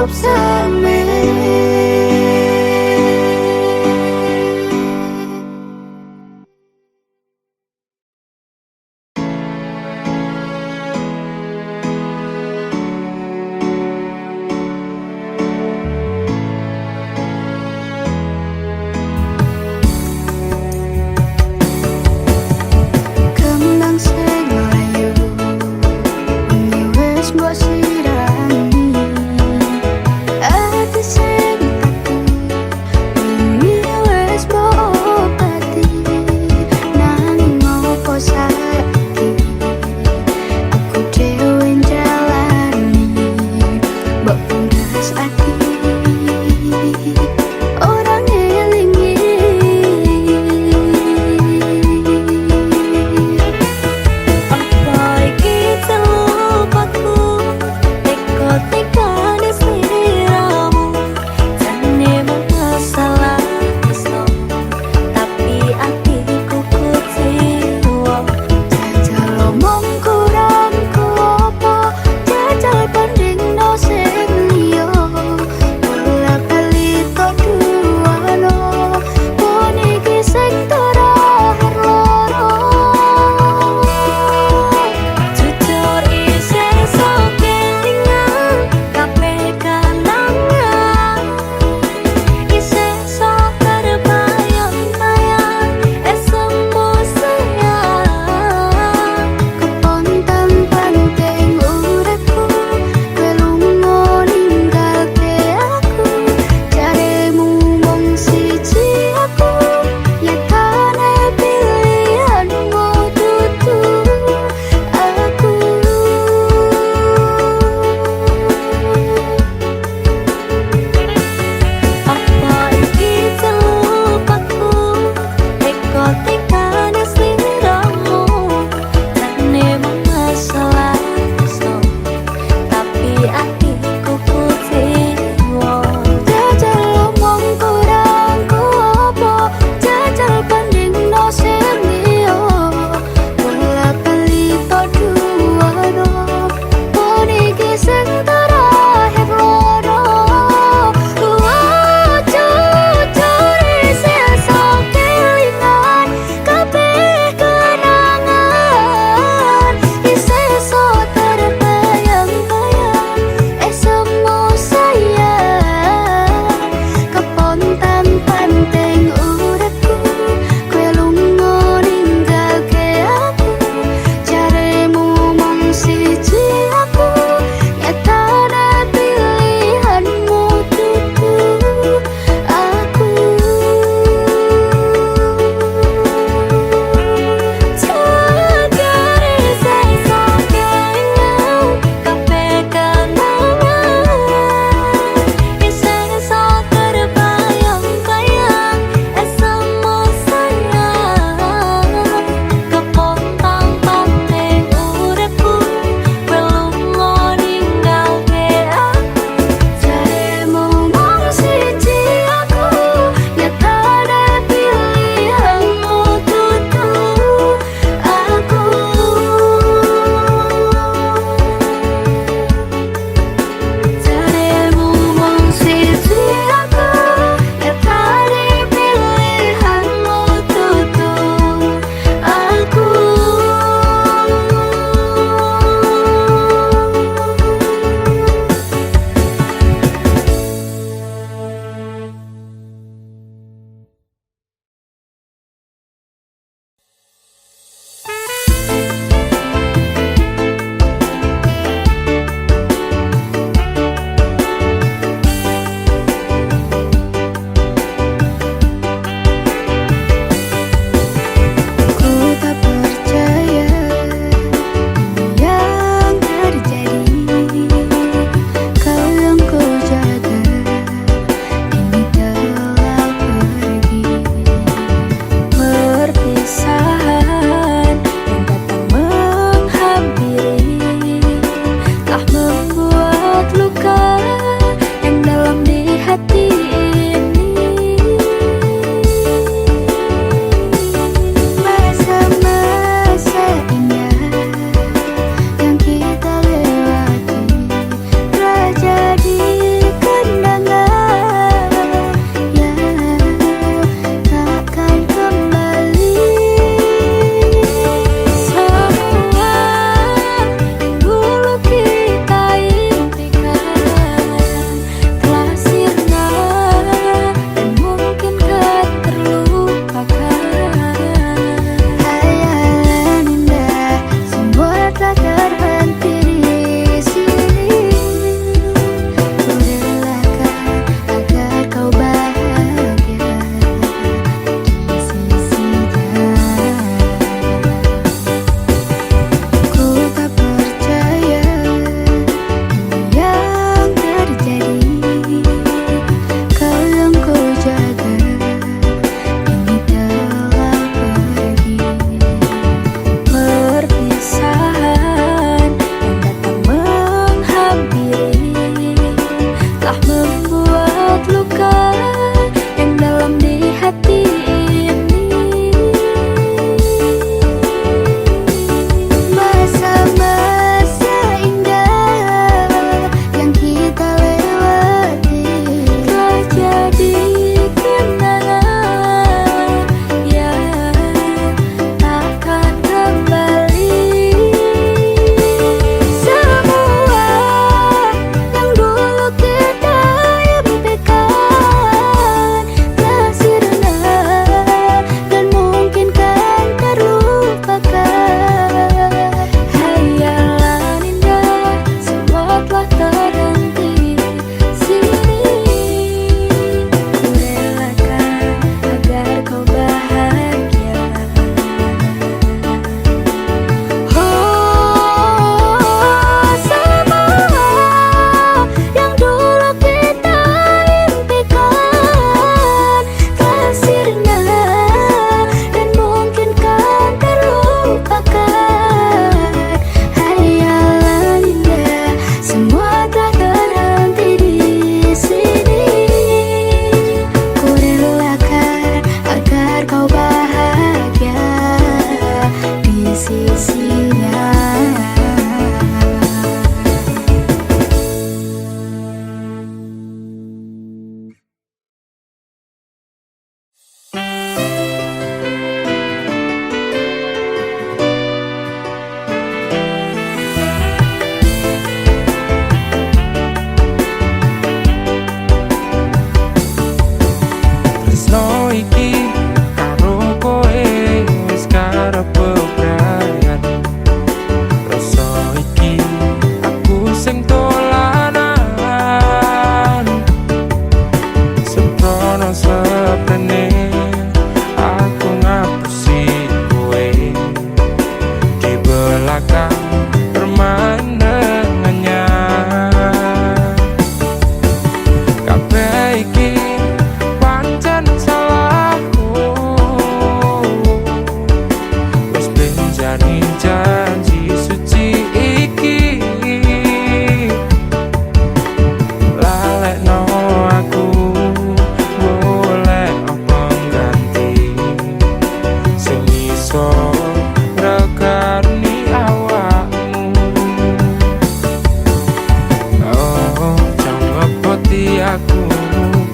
cukup sami. Kembang sing mlayu wengi wis mbok sirami, ati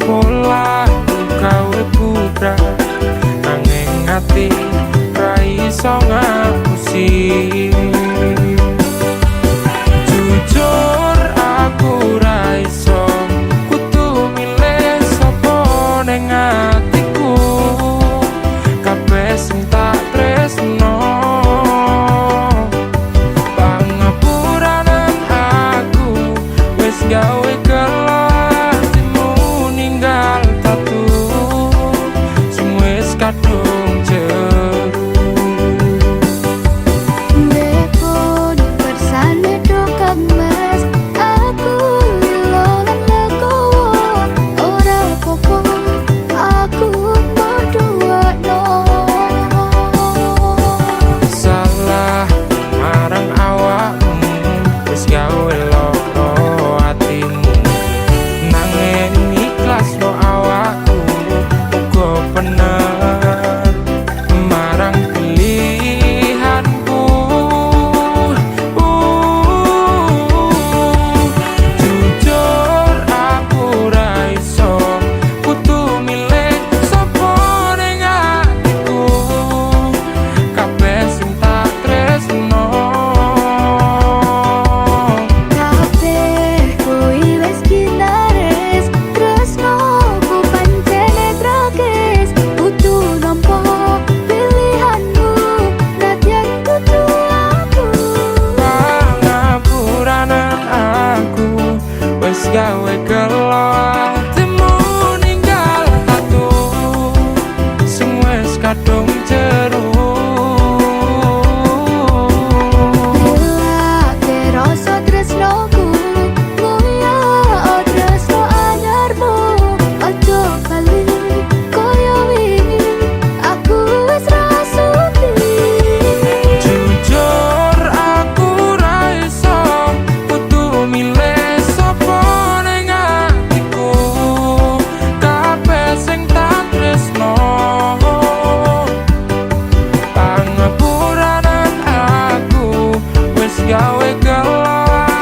pola gawe budak nanging ati ra iso ngapusi. Jujur aku ra iso kudu milih sapa ning atiku, kabeh sing tak tresno pangapuranan aku wis gawe gelo atimu ninggal tatu sing wis kadung jeru. Bepon bersane do kemas aku ilolan legowo ora popo aku berdua no. Salah marang awakmu wis gawe loro atimu nanging ikhlas lo awakku uga bener marang pilihanku. Jujur aku ra iso kudu milih sapa ning atiku, kabeh sing tak tresno Kabeh kuwi wis ginares tresno ku pancene tragis kudu nampa pilihanmu nadyan kudu aku. pangapuranan aku wis gawe gelo atimu ninggal tatu sing wis kadung jeru. Bila terasa tresnoku ngoyo tresno anyarmu ojo bali koyo wingi aku wis rasuti. Jujur aku ra iso kudu milih sapa ning atiku, kabeh sing tak tresno pangapuranan aku wis gawe gelo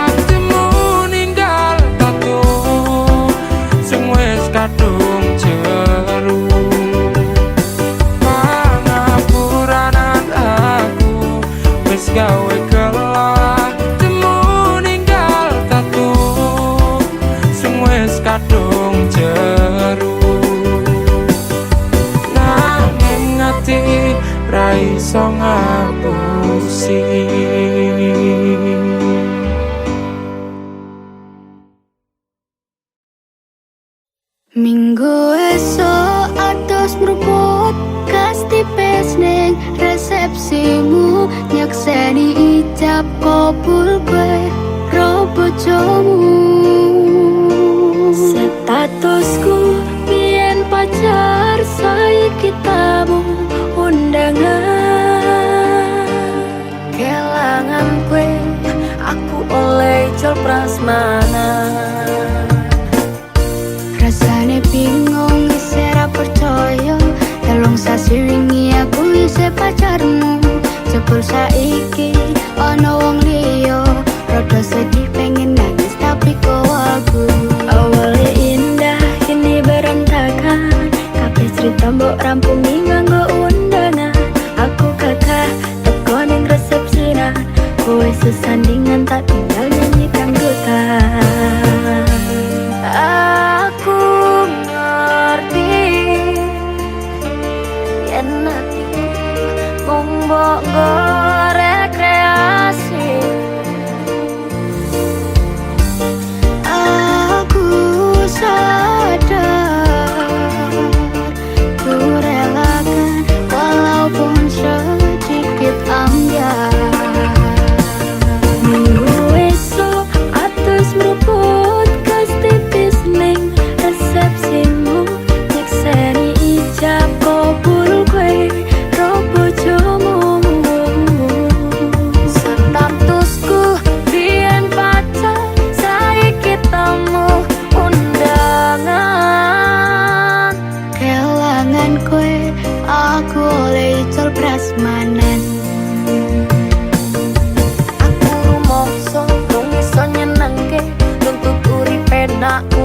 atimu ninggal tatu sing wis kadung jeru. Pangapuranan aku wis gawe gelo atimu ninggal tatu sing wis kadung jeru. Nanging ati ra iso ngapusi. Minggu esok atus meruput kasti pes neng resepsimu nyakseni ijab kabul kue robojomu. Statusku biyen pacar saiki tamu undangan kelangan kue aku oleh jol prasmanan. Rasane bingung isih ra percaya telung sasi wingi aku isih pacarmu jebul saiki ana wong liya rada sedih pengen nangis tak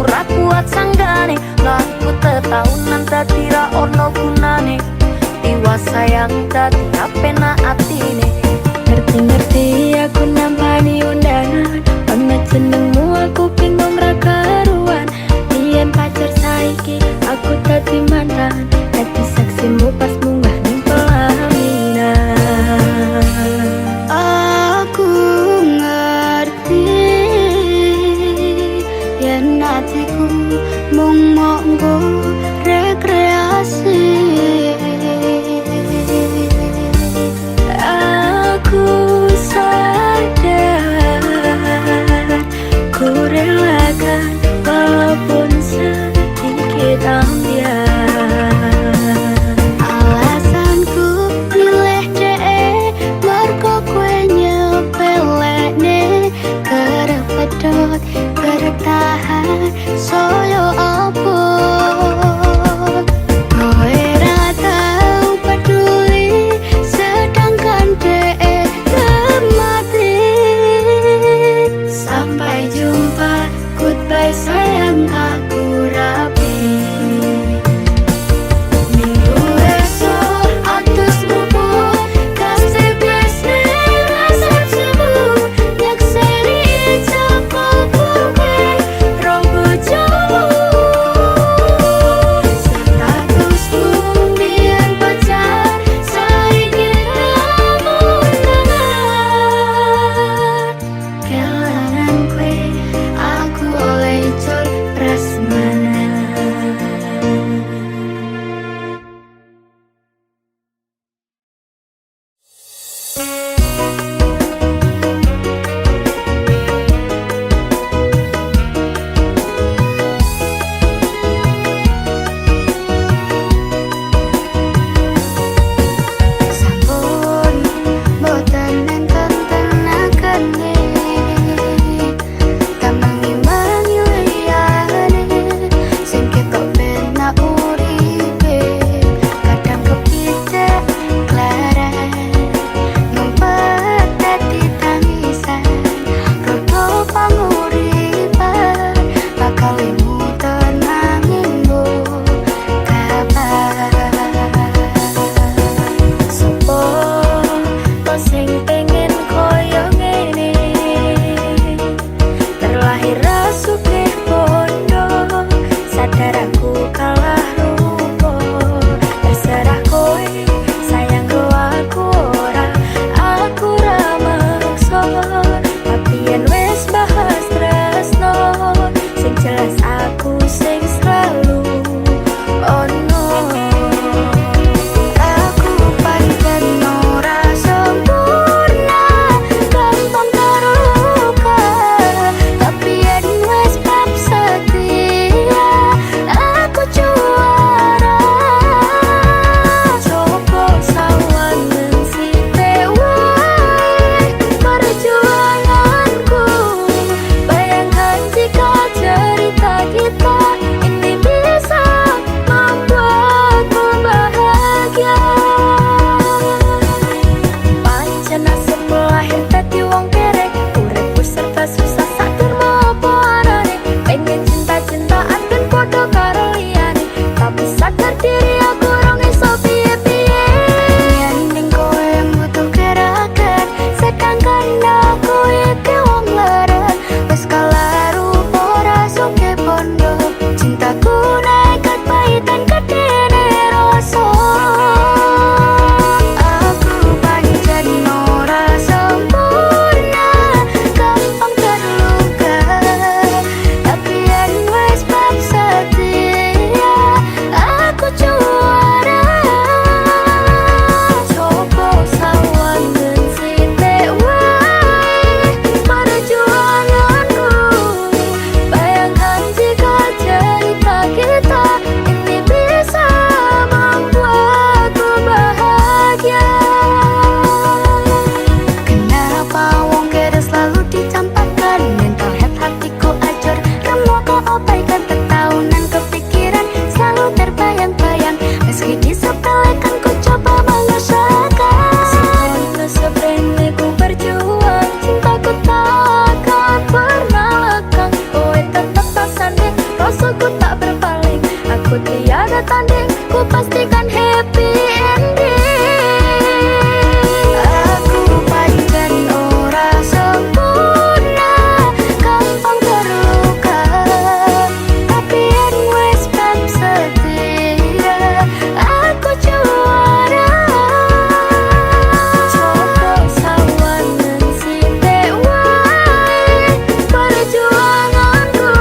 ora kuat sanggane, ngaku tetahunan dadi ra ono gunane. Tiwa sayang dadi apena atine. Ngerti-ngerti aku nampani undangan, ono jenengmu aku bingung ra karuan. Biyen pacar saiki aku dadi mantan, dadi saksimu pas munggah ning pelaminan. Aku ngerti yen hatiku mung monggo rekreasi. Aku sadar ku relakan walaupun sedikit ambiar. Alasanku milih DE mergo kowe nyepelekne, kerep pedot kerep tahan soyo apa. Kowe ra tau peduli sedangkan DE mati. Sampai jumpa, goodbye sayang, aku rapi. Minggu esok atus buku kasih biasne rasa sembuh, nyakseni joko buke robo jauh. Statusku biyen pacar, saiki ramun tangan. Kelangan kue aku oleh icul prasmanan. Sampun boten enten tenagane, tamangi-mangi liyane sing ketok penak uripe. Kadang kepicek kleren ngumpet dadi tangisan, rodo panguripan bakal muter nanging mbok kabar. Sopo to sing pengen koyo ngene, terlahir rasugih bondo, sadar aku kalah rupa. Terserah kowe sayang go aku ora, aku ra maksa. Tapi yen wis bahas tresno, sing jelas aku sing selalu ono. Aku pancen ora sempurna, gampang terluka. Tapi yen wis bab setia, aku juara. Coba sawangen sithik wae perjuanganku. Bayangkan jika cerita kita ini bisa membuatmu bahagia. Pancen nasib lahir dadi wong kerek, uripku serba susah sadur apa arane. Pengen cinta-cintaan ben padha karo liyane, tapi sadar diri aku rong iso piye-piye. Yen ning kowe butuh gerakan, sedangkan aku iki wong leren. Wis kalah rupa ora suke bondo, cintaku nekat pahitan kedene rasa. Aku pancen ora sempurna, gampang terluka. Tapi yen wis bab setia, aku juara. Coba sawangen sithik wae perjuanganku. Bayangkan jika cerita kita ini bisa membuatku bahagia. Kenapa wong kere selalu dicampakkan, mental health hatiku acur, kamu keabaikan tertahunan kepikiran selalu terbayang-bayang. Meski disepelekan ku coba mengusahakan, sebenarnya ku berjuang, cintaku takkan pernah lekang. Kowe tetap tak sanding rasaku tak berpaling. Aku tiada tanding, ku pastikan happy ending. Aku pancen ora sempurna, gampang terluka, tapi yen wis bab setia, aku juara. Coba sawangan sithik wae perjuanganku.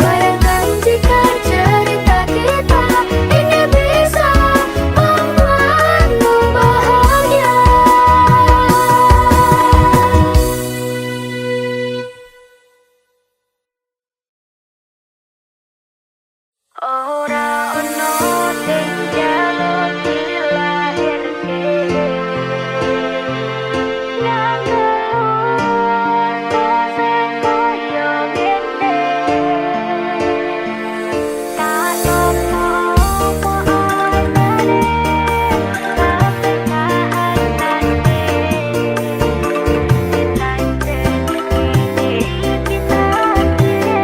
Bayangkan jika cerita kita ini bisa membuatmu bahagia. Ora ono sing jaluk dilahirke, nanggung sing koyo ngene. Tak nopo-nopo anane, tapi tak anane. Nante ini kita kire.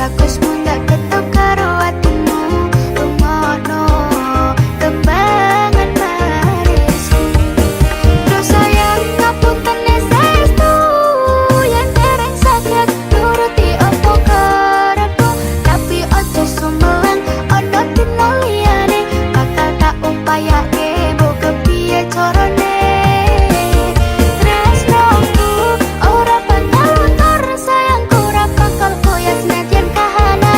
bagus mundak ketok karo atimu rumono kembangan manisku terus sayang ngapunten saestu yang dereng saged nuruti apa karepku tapi ojo sumelang ono dina liyane bakal tak upayake mbok kepiye carane tresnoku ora bakal luntur sayangku ora bakal koyo senadyan kahanan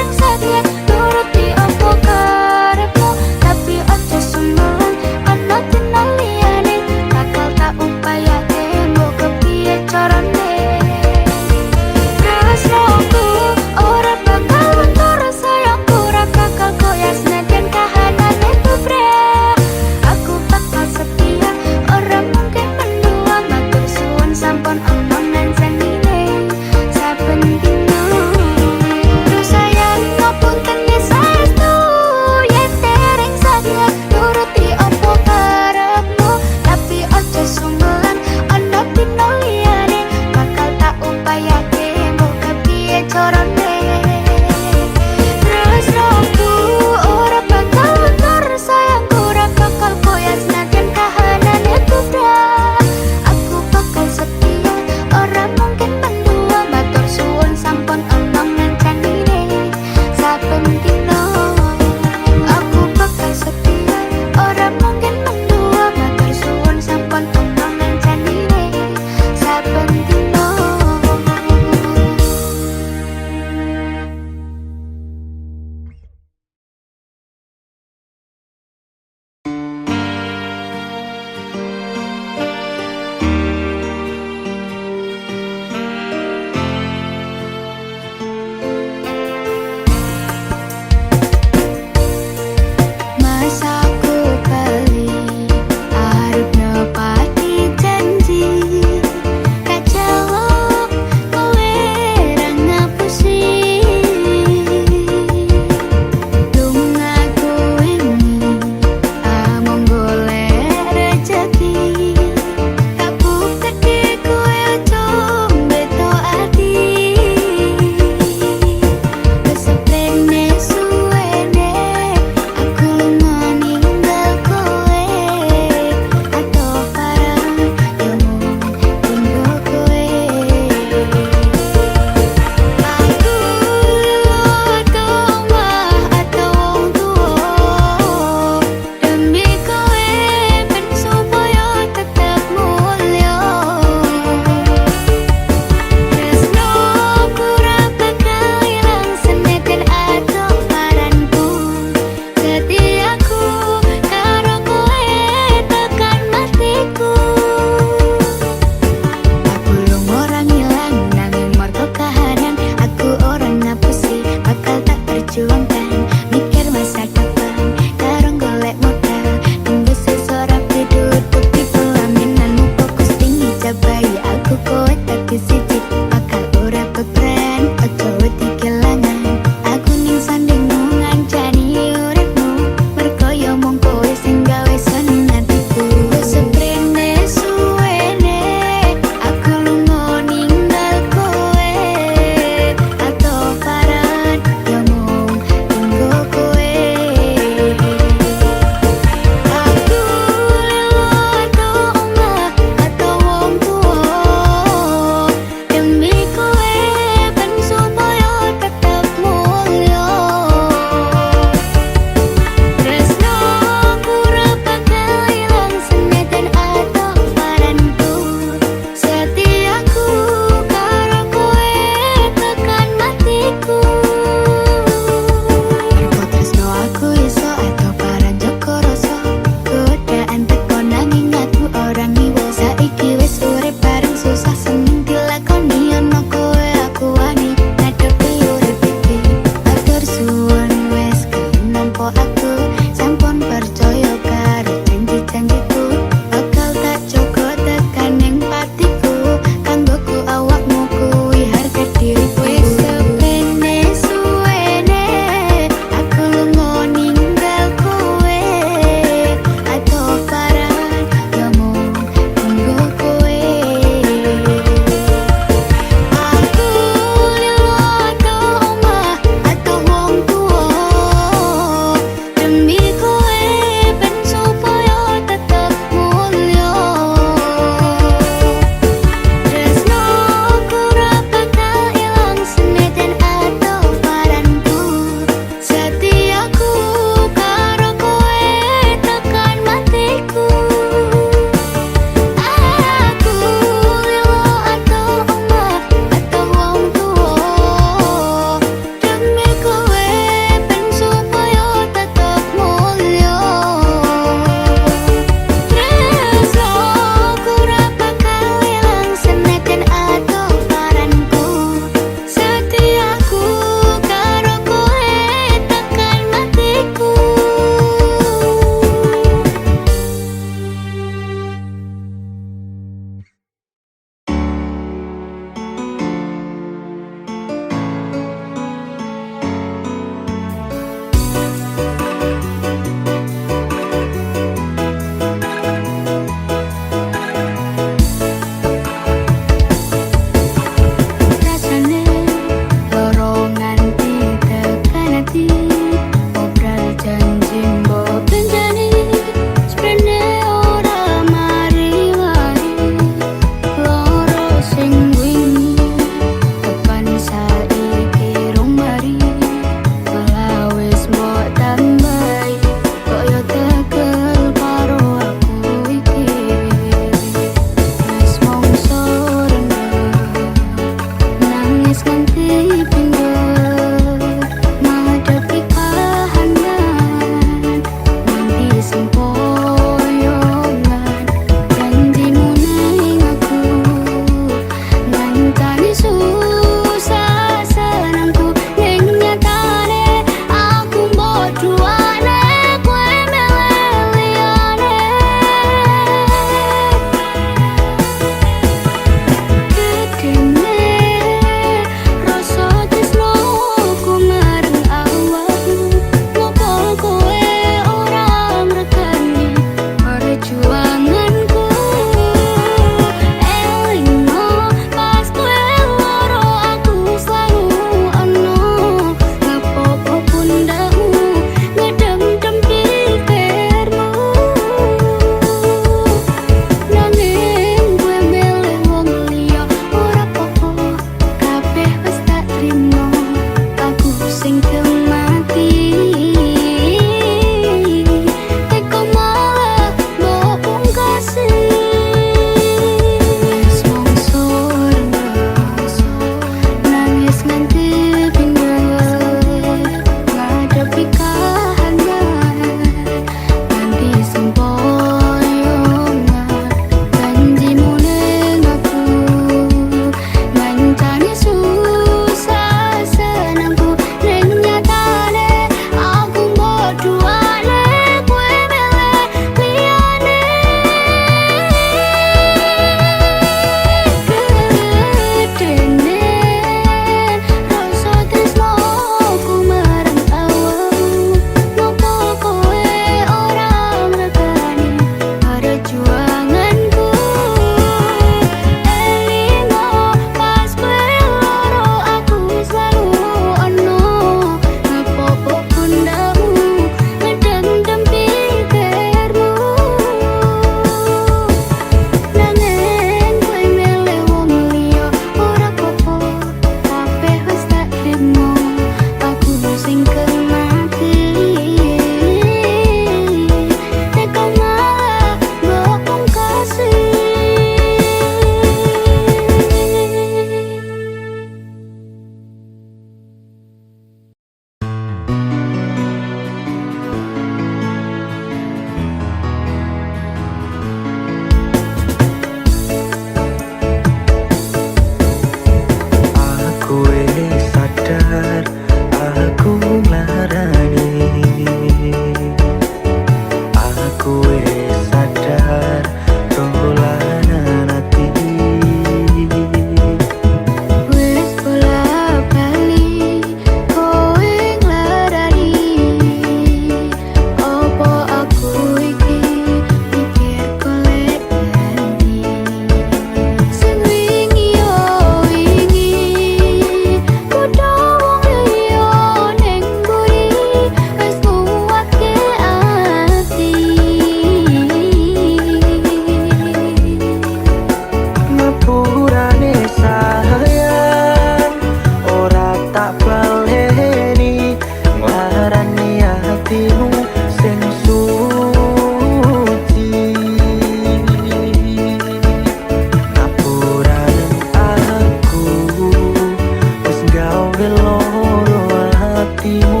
seloro hatimu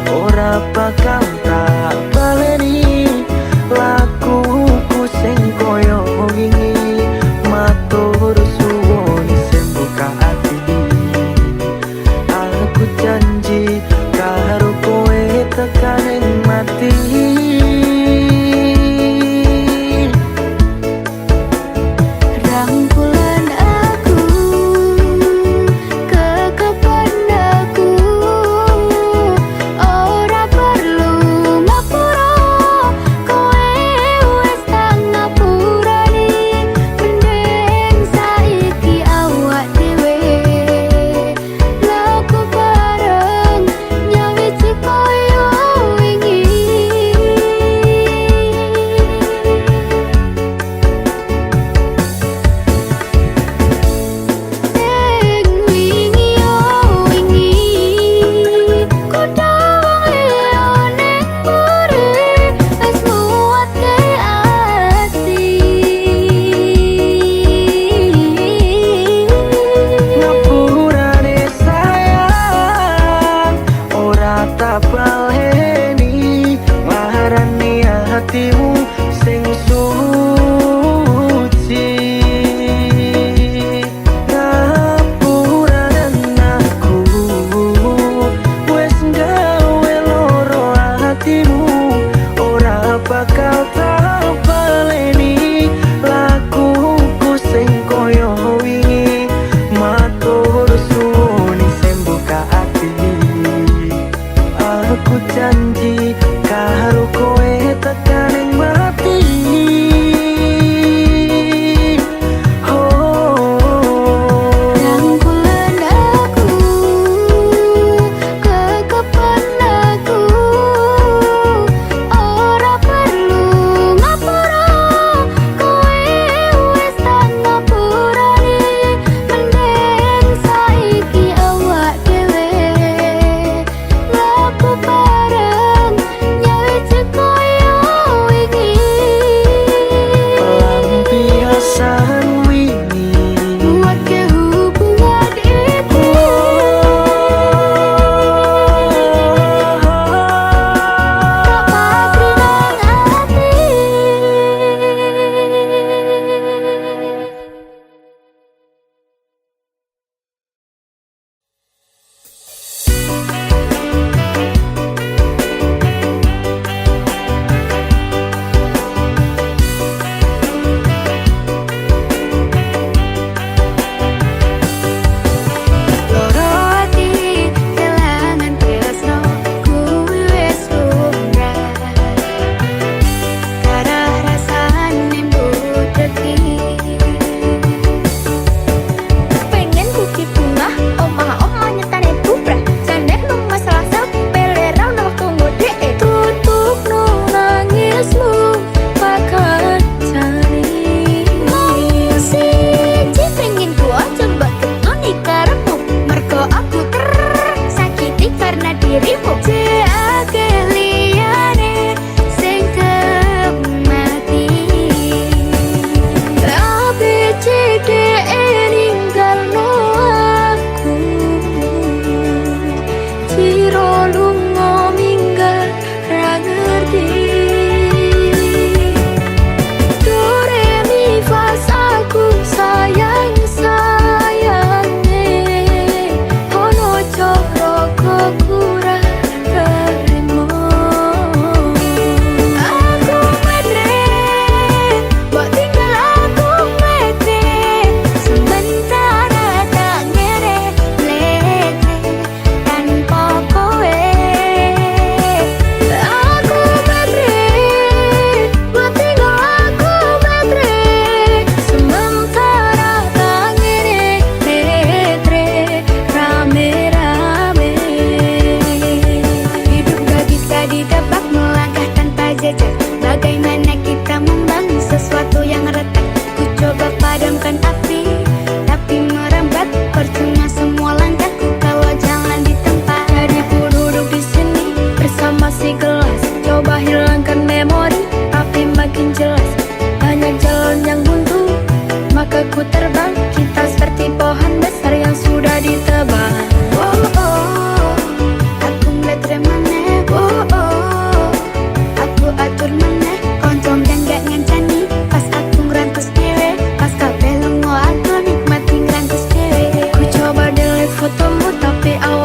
ora bakal tak baleni lakuku sing koyo wingi matur suwun sing buka ati aku janji karo kowe tekaning mati Rangkulan aku ke kepandang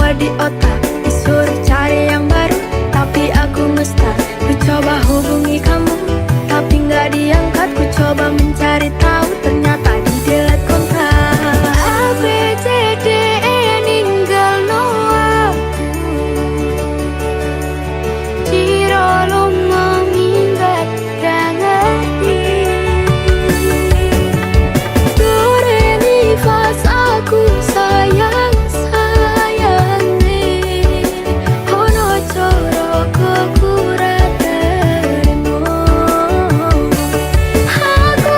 semua di otak. Disuruh cari yang baru, tapi aku ngestak. Ku coba hubungi kamu, tapi nggak diangkat. Ku coba mencari tahu, ternyata di delete kontak. A B C D E ninggal no aku. Ciro lunga minggat gak ngerti. Do re mi fa aku sayang sayang ono coro kok ora terima. Aku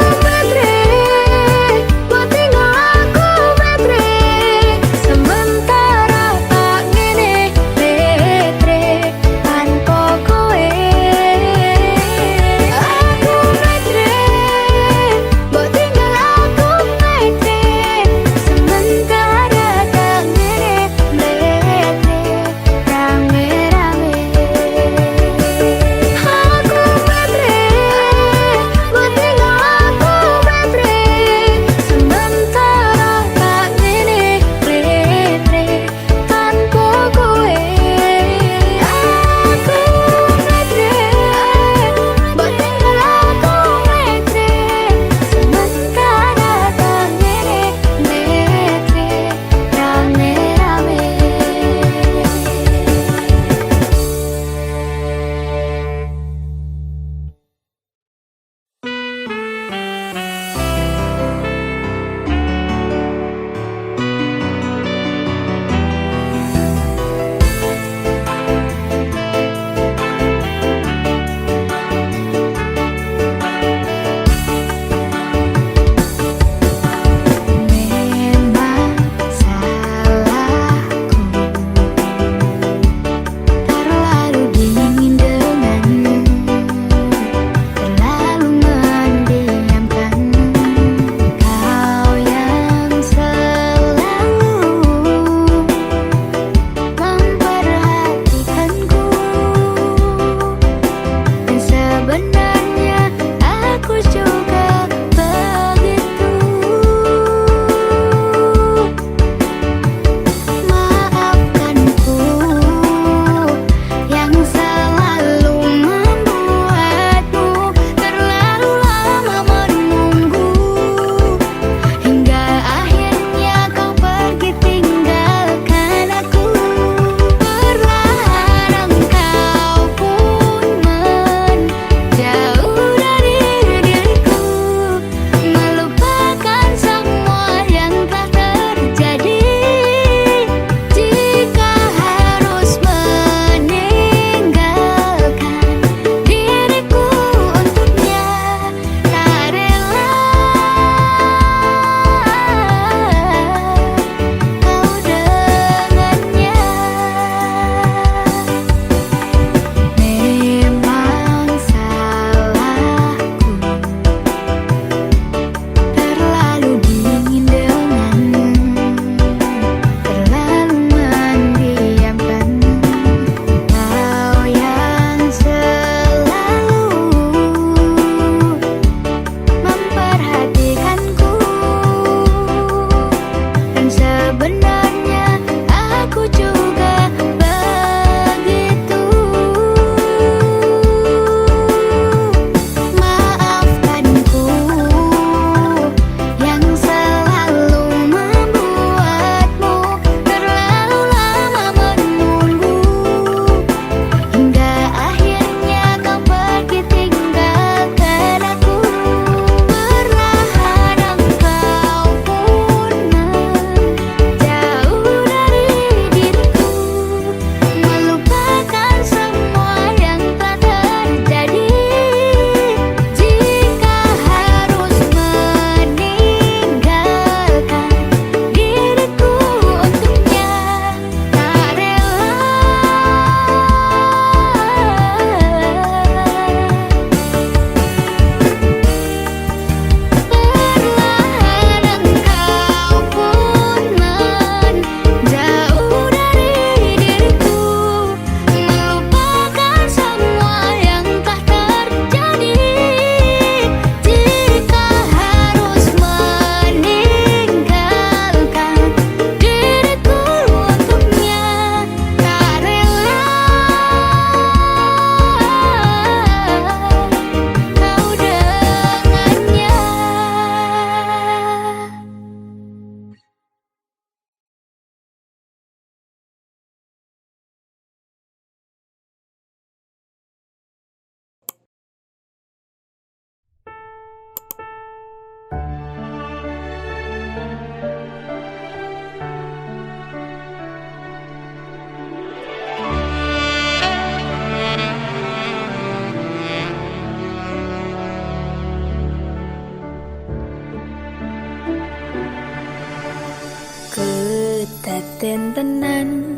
tenan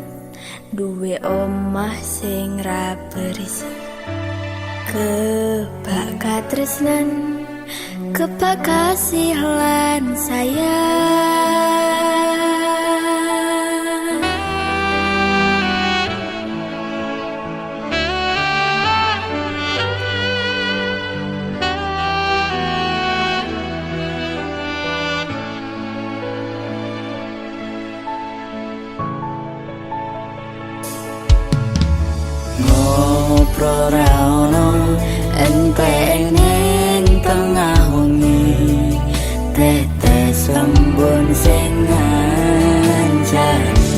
duwe omah sing ra berisik. Kebak katresnan, kebak kasih lan sayang. Ngobrol ra ono enteng ning tengah wengi, tetes embun sing ngancani.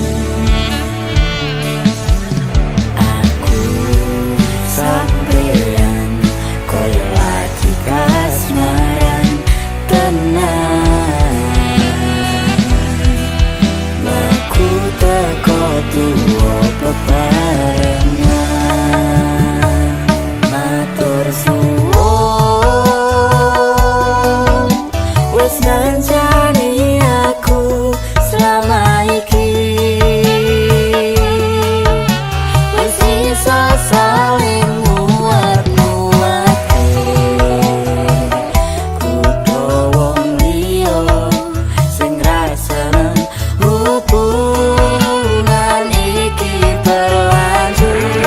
Aku sampeyan koyo lagi kasmaran tenan. Aku teko tuwa bebarengan. Matur suwun wis ngancani aku selama iki. Wis iso saling nguat-nguati. Kudu wong liya sing ra seneng hubungan iki berlanjut.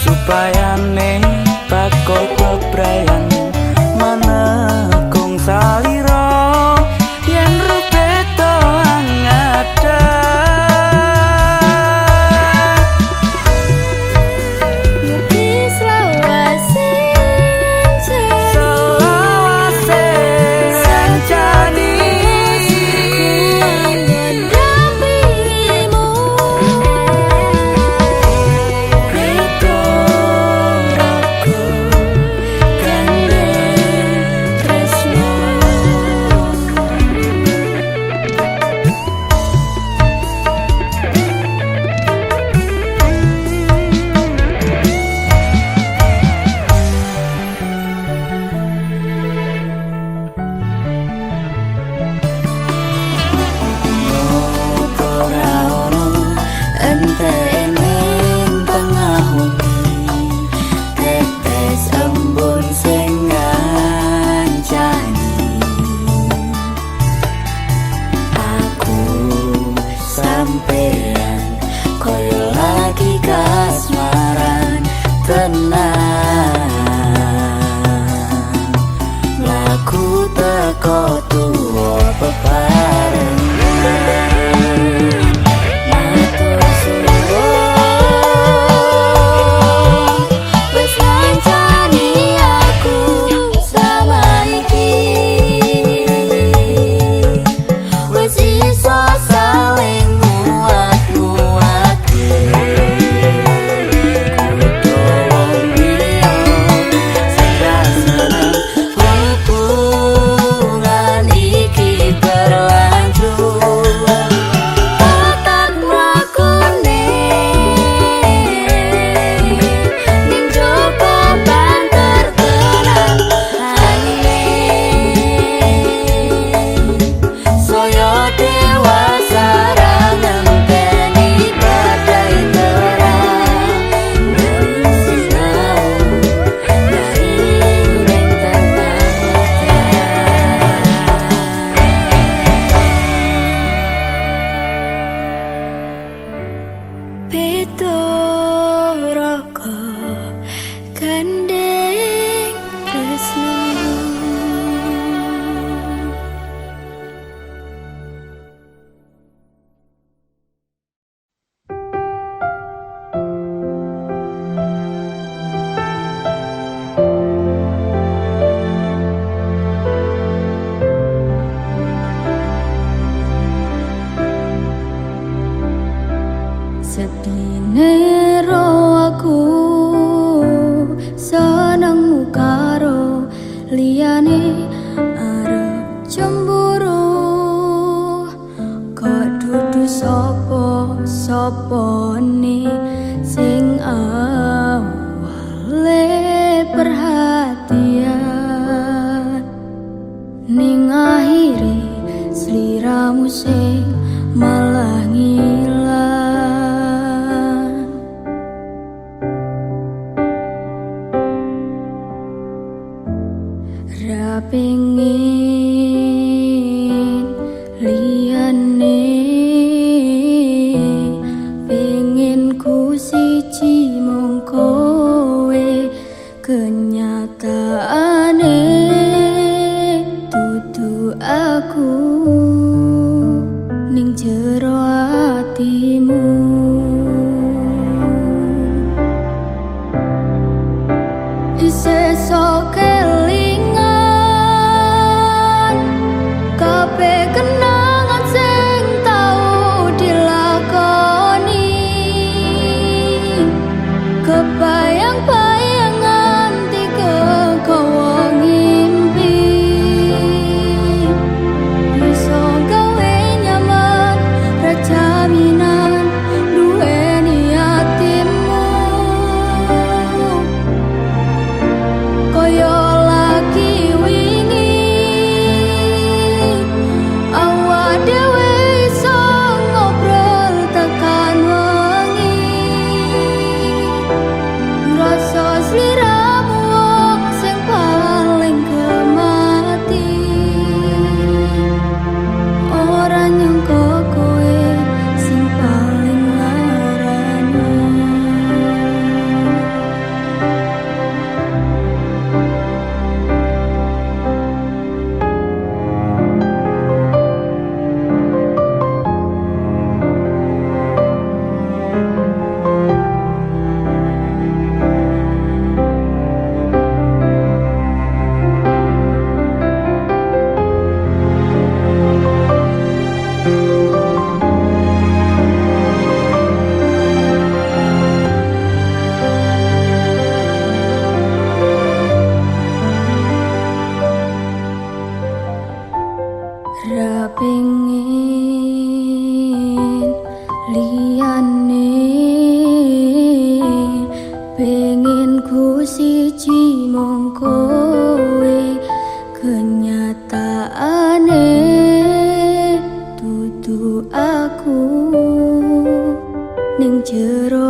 Supaya ning bakal bebrayan manekung salira yen rupe to angada. Mugi selawase Sancani dampingimu. Laku teko tuwa bebarengan. Matur suwun wis ngancani aku selama iki. Wis iso saling nguat-nguati. Kudu wong liya sing ra seneng hubungan iki sedine ro aku senengmu karo liyane arep cemburu kok dudu sapa-sapane sing awale perhatian ning akhire sliramu sing malah ngilang ra pengin liyane pengin ku siji mung kowe kenyataane dudu aku ning jero atimu isih sok kelingan kabeh kenangan sing tau dilakoni kebayang-bayangan tiga kowo ngimpi bisa gawe nyaman rajaminan duweni atimu koyo lagi wingi awak dhewe iso ngobrol tekan wengi ngrasa sliramu wong sing paling kemati ora nyangka kowe sing paling larani ra pengin liyane pengin ku siji mung kowe kenyataane dudu aku ning jero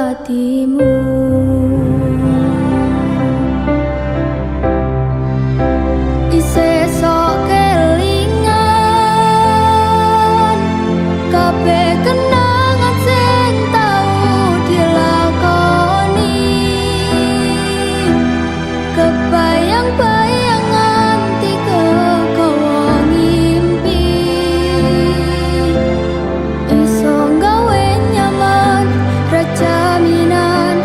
atimu isih sok kelingan kabeh kenangan sing tau dilakoni kebayang-bayangan tiga kowo ngimpi iso gawe nyaman rajaminan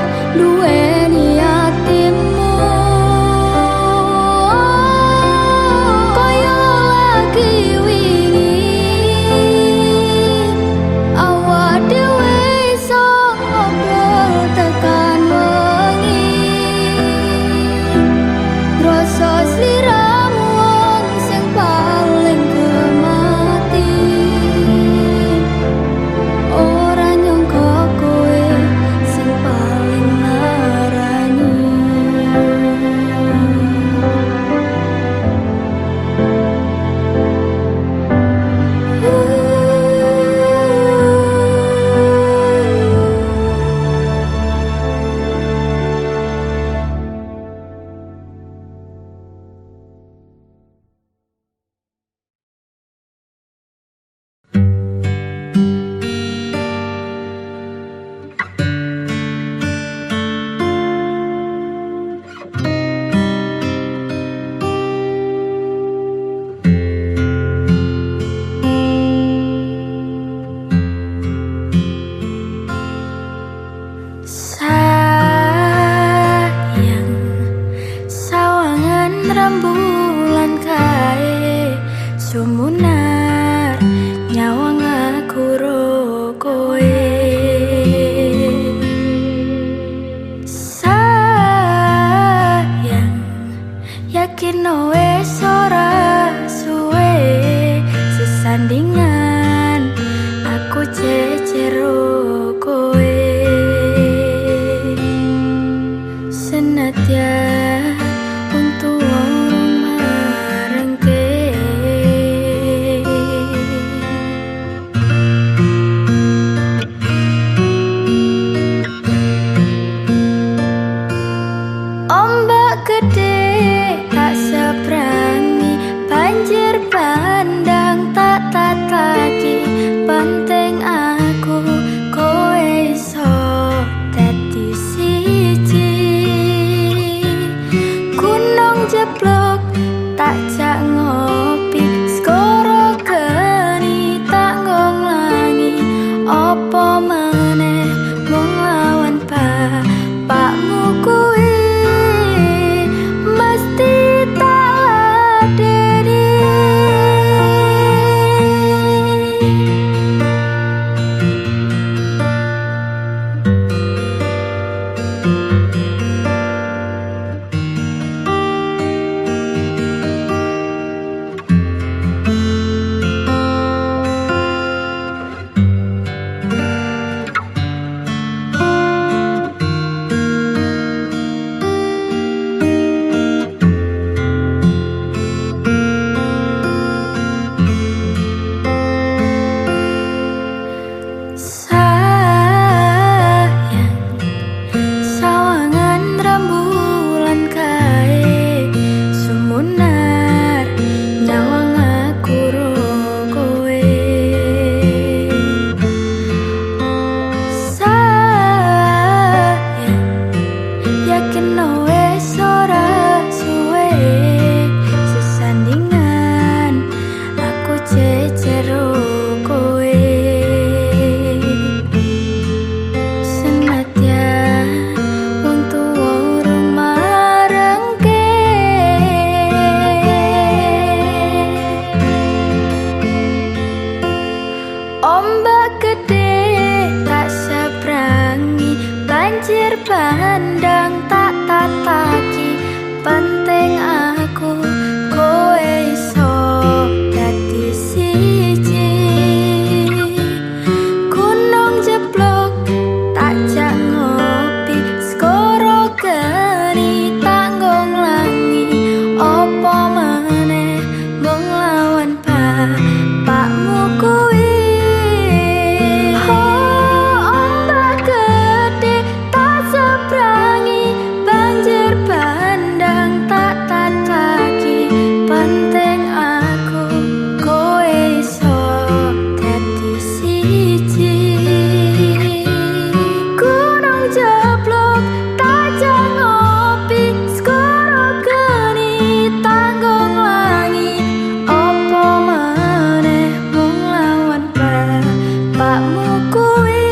kuwi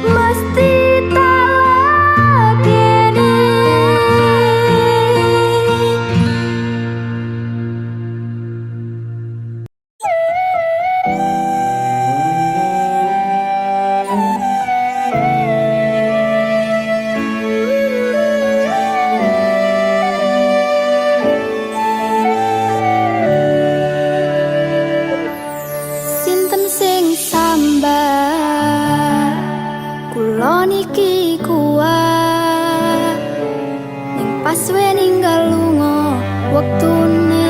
mesti tak lakeni. Sinten sing sambat kula niki kuat ning pas we ninggal lunga wektune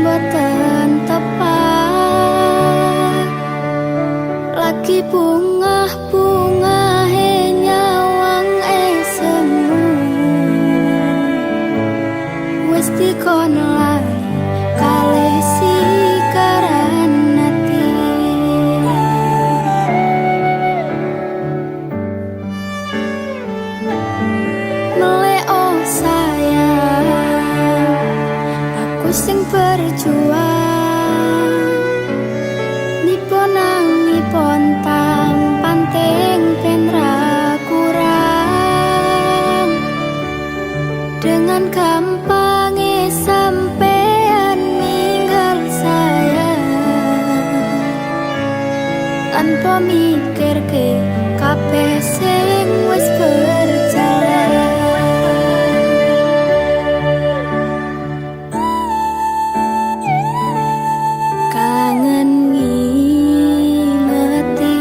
mboten tepat lagi bungah-bungahe nyawang semu wis dikon lali kalih sikaran ati. Meleo sayang, aku sing berjuang niponangi pontang panting ben ra kurang. Dengan gampangnya sampean ninggal saya tanpa mikir ke kabeh sing wis berjalan. Kangen ngingeti